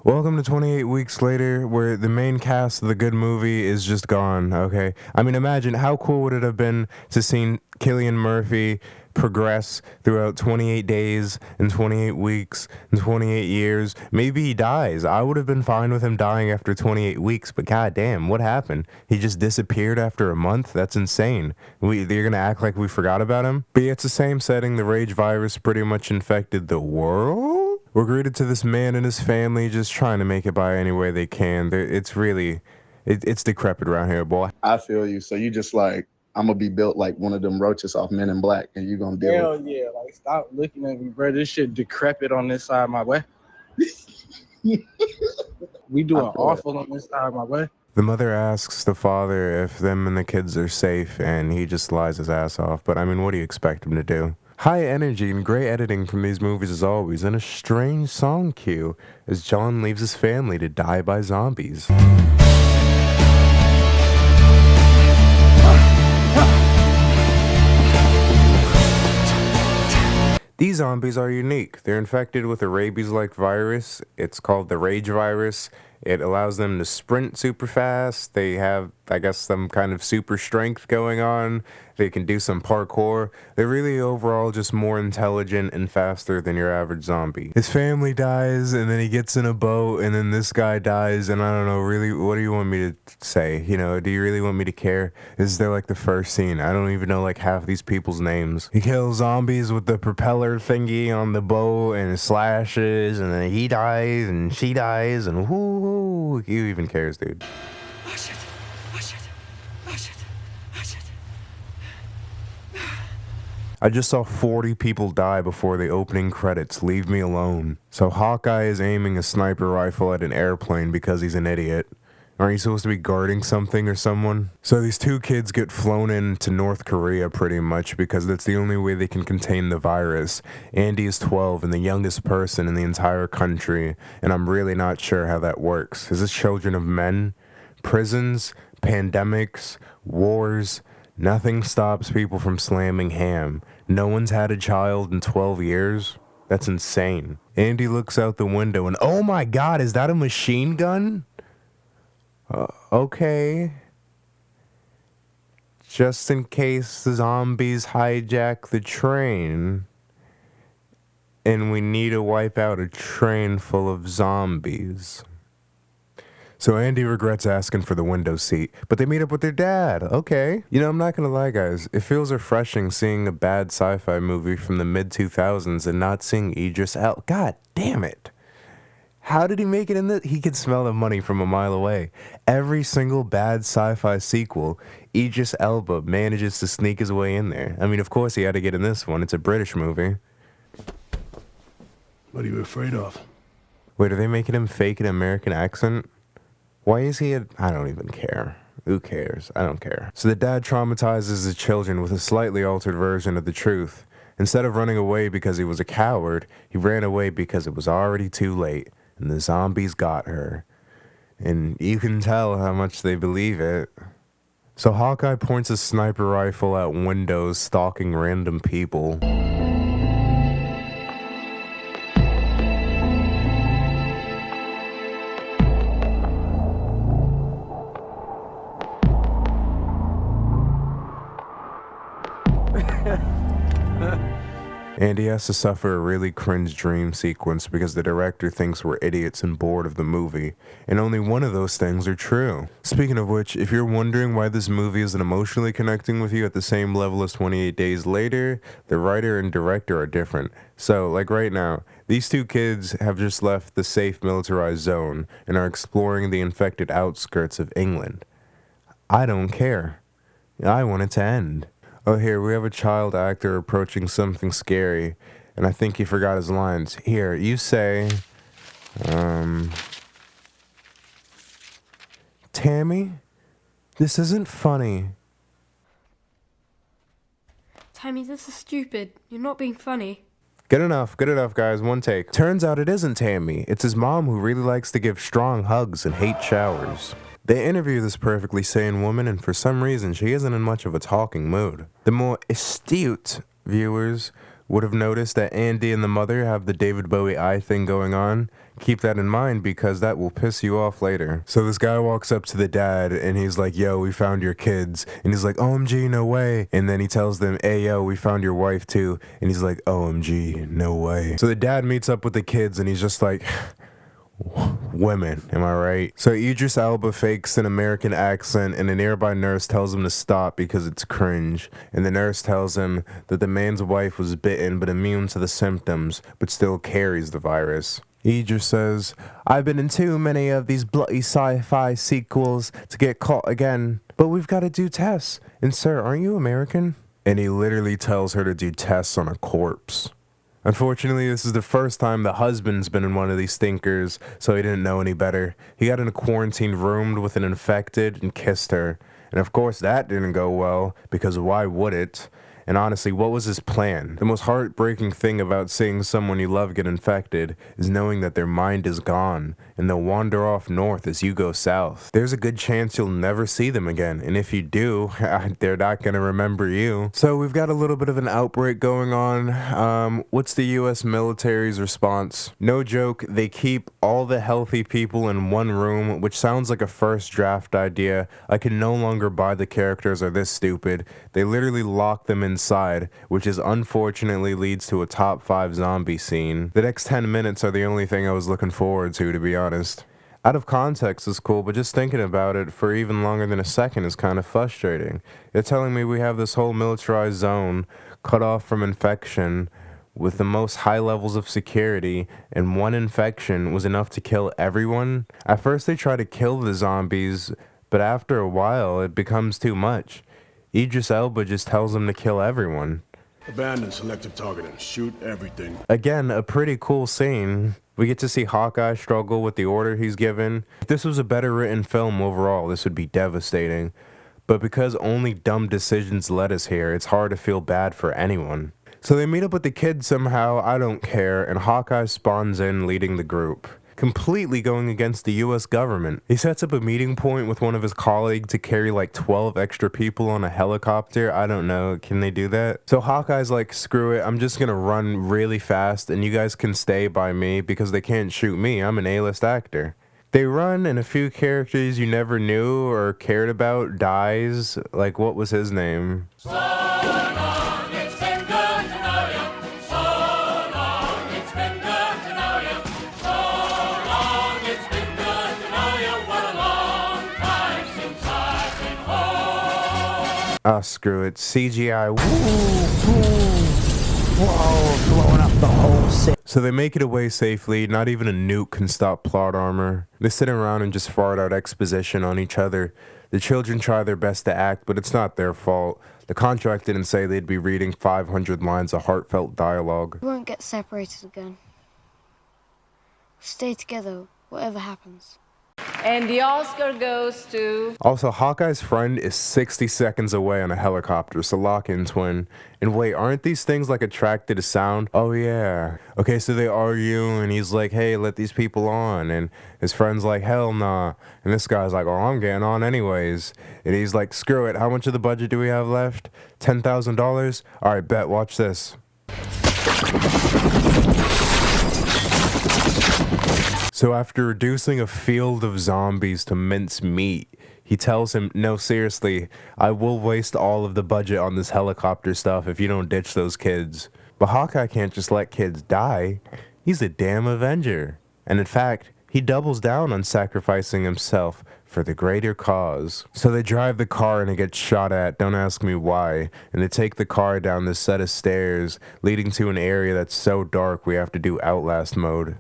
Welcome to 28 Weeks Later, where the main cast of the good movie is just gone, okay? I mean, imagine how cool would it have been to see Cillian Murphy progress throughout 28 days and 28 weeks and 28 years. Maybe he dies. I would have been fine with him dying after 28 weeks, but goddamn, what happened? He just disappeared after a month? That's insane. You're gonna act like we forgot about him? But yeah, it's the same setting. The rage virus pretty much infected the world? We're greeted to this man and his family just trying to make it by any way they can. It's really, it's decrepit around here, boy. I feel you. So you just like, I'm gonna be built like one of them roaches off Men in Black, and you gonna deal with. Hell yeah! Like, stop looking at me, bro. This shit decrepit on this side of my way. We doing awful on this side of my way. The mother asks the father if them and the kids are safe, and he just lies his ass off. But I mean, what do you expect him to do? High energy and great editing from these movies as always, and a strange song cue as John leaves his family to die by zombies. These zombies are unique. They're infected with a rabies-like virus. It's called the rage virus. It allows them to sprint super fast. They have, I guess, some kind of super strength going on. They can do some parkour. They're really overall just more intelligent and faster than your average zombie. His family dies, and then he gets in a boat, and then this guy dies, and I don't know, really, what do you want me to say? You know, do you really want me to care? This is like the first scene. I don't even know like half these people's names. He kills zombies with the propeller thingy on the boat, and it slashes, and then he dies, and she dies, and whoo, who even cares, dude? Oh shit. Oh shit. Oh shit. Oh shit. I just saw 40 people die before the opening credits. Leave me alone. So Hawkeye is aiming a sniper rifle at an airplane because he's an idiot. Aren't you supposed to be guarding something or someone? So these two kids get flown into North Korea pretty much because that's the only way they can contain the virus. Andy is 12 and the youngest person in the entire country, and I'm really not sure how that works. Is this children of men? Prisons? Pandemics? Wars? Nothing stops people from slamming ham. No one's had a child in 12 years? That's insane. Andy looks out the window and, oh my god, is that a machine gun? Okay. Just in case the zombies hijack the train and we need to wipe out a train full of zombies. So Andy regrets asking for the window seat, but they meet up with their dad. Okay. You know, I'm not gonna lie, guys. It feels refreshing seeing a bad sci-fi movie from the mid-2000s and not seeing Idris Elba. God damn it. How did he make it in this? He could smell the money from a mile away. Every single bad sci-fi sequel, Idris Elba manages to sneak his way in there. I mean, of course he had to get in this one. It's a British movie. What are you afraid of? Wait, are they making him fake an American accent? Why is he I don't even care. Who cares? I don't care. So the dad traumatizes his children with a slightly altered version of the truth. Instead of running away because he was a coward, he ran away because it was already too late. And the zombies got her. And you can tell how much they believe it. So Hawkeye points a sniper rifle at windows, stalking random people. And he has to suffer a really cringe dream sequence because the director thinks we're idiots and bored of the movie, and only one of those things are true. Speaking of which, if you're wondering why this movie isn't emotionally connecting with you at the same level as 28 Days Later, the writer and director are different. So, like right now, these two kids have just left the safe militarized zone and are exploring the infected outskirts of England. I don't care. I want it to end. Oh, here, we have a child actor approaching something scary, and I think he forgot his lines. Here, you say, Tammy, this isn't funny. Tammy, this is stupid. You're not being funny. Good enough, guys, one take. Turns out it isn't Tammy. It's his mom who really likes to give strong hugs and hate showers. They interview this perfectly sane woman, and for some reason, she isn't in much of a talking mood. The more astute viewers would have noticed that Andy and the mother have the David Bowie eye thing going on. Keep that in mind because that will piss you off later. So this guy walks up to the dad and he's like, yo, we found your kids. And he's like, OMG, no way. And then he tells them, hey, yo, we found your wife too. And he's like, OMG, no way. So the dad meets up with the kids and he's just like, women, am I right? So Idris Elba fakes an American accent and a nearby nurse tells him to stop because it's cringe. And the nurse tells him that the man's wife was bitten but immune to the symptoms, but still carries the virus. Idris says, I've been in too many of these bloody sci-fi sequels to get caught again, but we've got to do tests. And sir, aren't you American? And he literally tells her to do tests on a corpse. Unfortunately, this is the first time the husband's been in one of these stinkers, so he didn't know any better. He got in a quarantine room with an infected and kissed her. And of course that didn't go well, because why would it? And honestly, what was his plan? The most heartbreaking thing about seeing someone you love get infected is knowing that their mind is gone, and they'll wander off north as you go south. There's a good chance you'll never see them again, and if you do, they're not gonna remember you. So we've got a little bit of an outbreak going on. What's the US military's response? No joke, they keep all the healthy people in one room, which sounds like a first draft idea. I can no longer buy the characters are this stupid. They literally lock them inside, which is unfortunately leads to a top 5 zombie scene. The next 10 minutes are the only thing I was looking forward to be honest. Out of context is cool, but just thinking about it for even longer than a second is kind of frustrating. They're telling me we have this whole militarized zone cut off from infection with the most high levels of security, and one infection was enough to kill everyone. At first they try to kill the zombies, but after a while it becomes too much. Idris Elba just tells him to kill everyone. Abandon selective targeting. Shoot everything. Again, a pretty cool scene. We get to see Hawkeye struggle with the order he's given. If this was a better written film overall, this would be devastating. But because only dumb decisions led us here, it's hard to feel bad for anyone. So they meet up with the kids somehow, I don't care, and Hawkeye spawns in leading the group, completely going against the US government. He sets up a meeting point with one of his colleagues to carry like 12 extra people on a helicopter. I don't know, can they do that? So Hawkeye's like, screw it, I'm just gonna run really fast and you guys can stay by me because they can't shoot me, I'm an A-list actor. They run and a few characters you never knew or cared about dies. Like, what was his name? Ah, screw it. CGI. Whoa, blowing up the whole city. So they make it away safely. Not even a nuke can stop plot armor. They sit around and just fart out exposition on each other. The children try their best to act, but it's not their fault. The contract didn't say they'd be reading 500 lines of heartfelt dialogue. We won't get separated again. Stay together, whatever happens. And the Oscar goes to... Also, Hawkeye's friend is 60 seconds away on a helicopter, so lock in, twin. And wait, aren't these things like attracted to sound? Oh yeah. Okay, so they argue and he's like, hey, let these people on. And his friend's like, hell nah. And this guy's like, oh, I'm getting on anyways. And he's like, screw it, how much of the budget do we have left? $10,000? Alright, bet, watch this. So after reducing a field of zombies to mince meat, he tells him, no, seriously, I will waste all of the budget on this helicopter stuff if you don't ditch those kids. But Hawkeye can't just let kids die. He's a damn Avenger. And in fact, he doubles down on sacrificing himself for the greater cause. So they drive the car and it gets shot at, don't ask me why, and they take the car down this set of stairs, leading to an area that's so dark we have to do Outlast mode.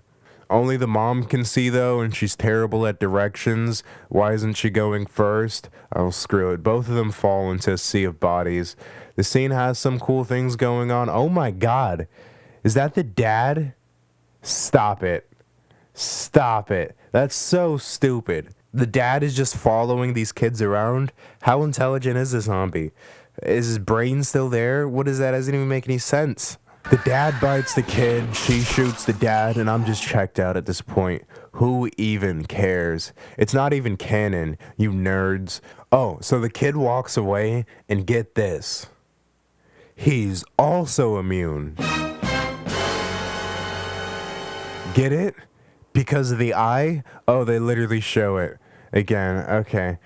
Only the mom can see though, and she's terrible at directions. Why isn't she going first? Oh, screw it. Both of them fall into a sea of bodies. The scene has some cool things going on. Oh my god. Is that the dad? Stop it. Stop it. That's so stupid. The dad is just following these kids around? How intelligent is this zombie? Is his brain still there? What is that? Doesn't even make any sense. The dad bites the kid, she shoots the dad, and I'm just checked out at this point. Who even cares? It's not even canon, you nerds. Oh, so the kid walks away, and get this. he's also immune. Get it? Because of the eye? Oh, they literally show it. Again, okay.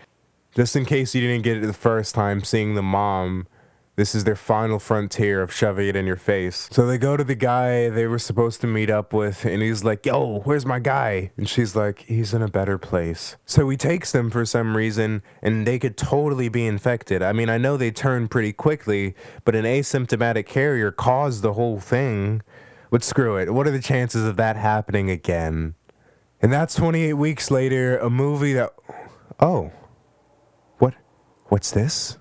Just in case you didn't get it the first time, seeing the mom, this is their final frontier of shoving it in your face. So they go to the guy they were supposed to meet up with, and he's like, yo, where's my guy? And she's like, he's in a better place. So he takes them for some reason, and they could totally be infected. I mean, I know they turn pretty quickly, but an asymptomatic carrier caused the whole thing. But screw it, what are the chances of that happening again? And that's 28 weeks later, a movie that... Oh. What's this?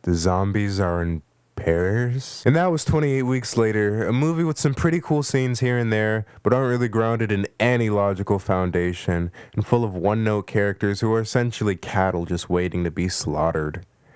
The zombies are in pairs? And that was 28 weeks later, a movie with some pretty cool scenes here and there, but aren't really grounded in any logical foundation, and full of one-note characters who are essentially cattle just waiting to be slaughtered.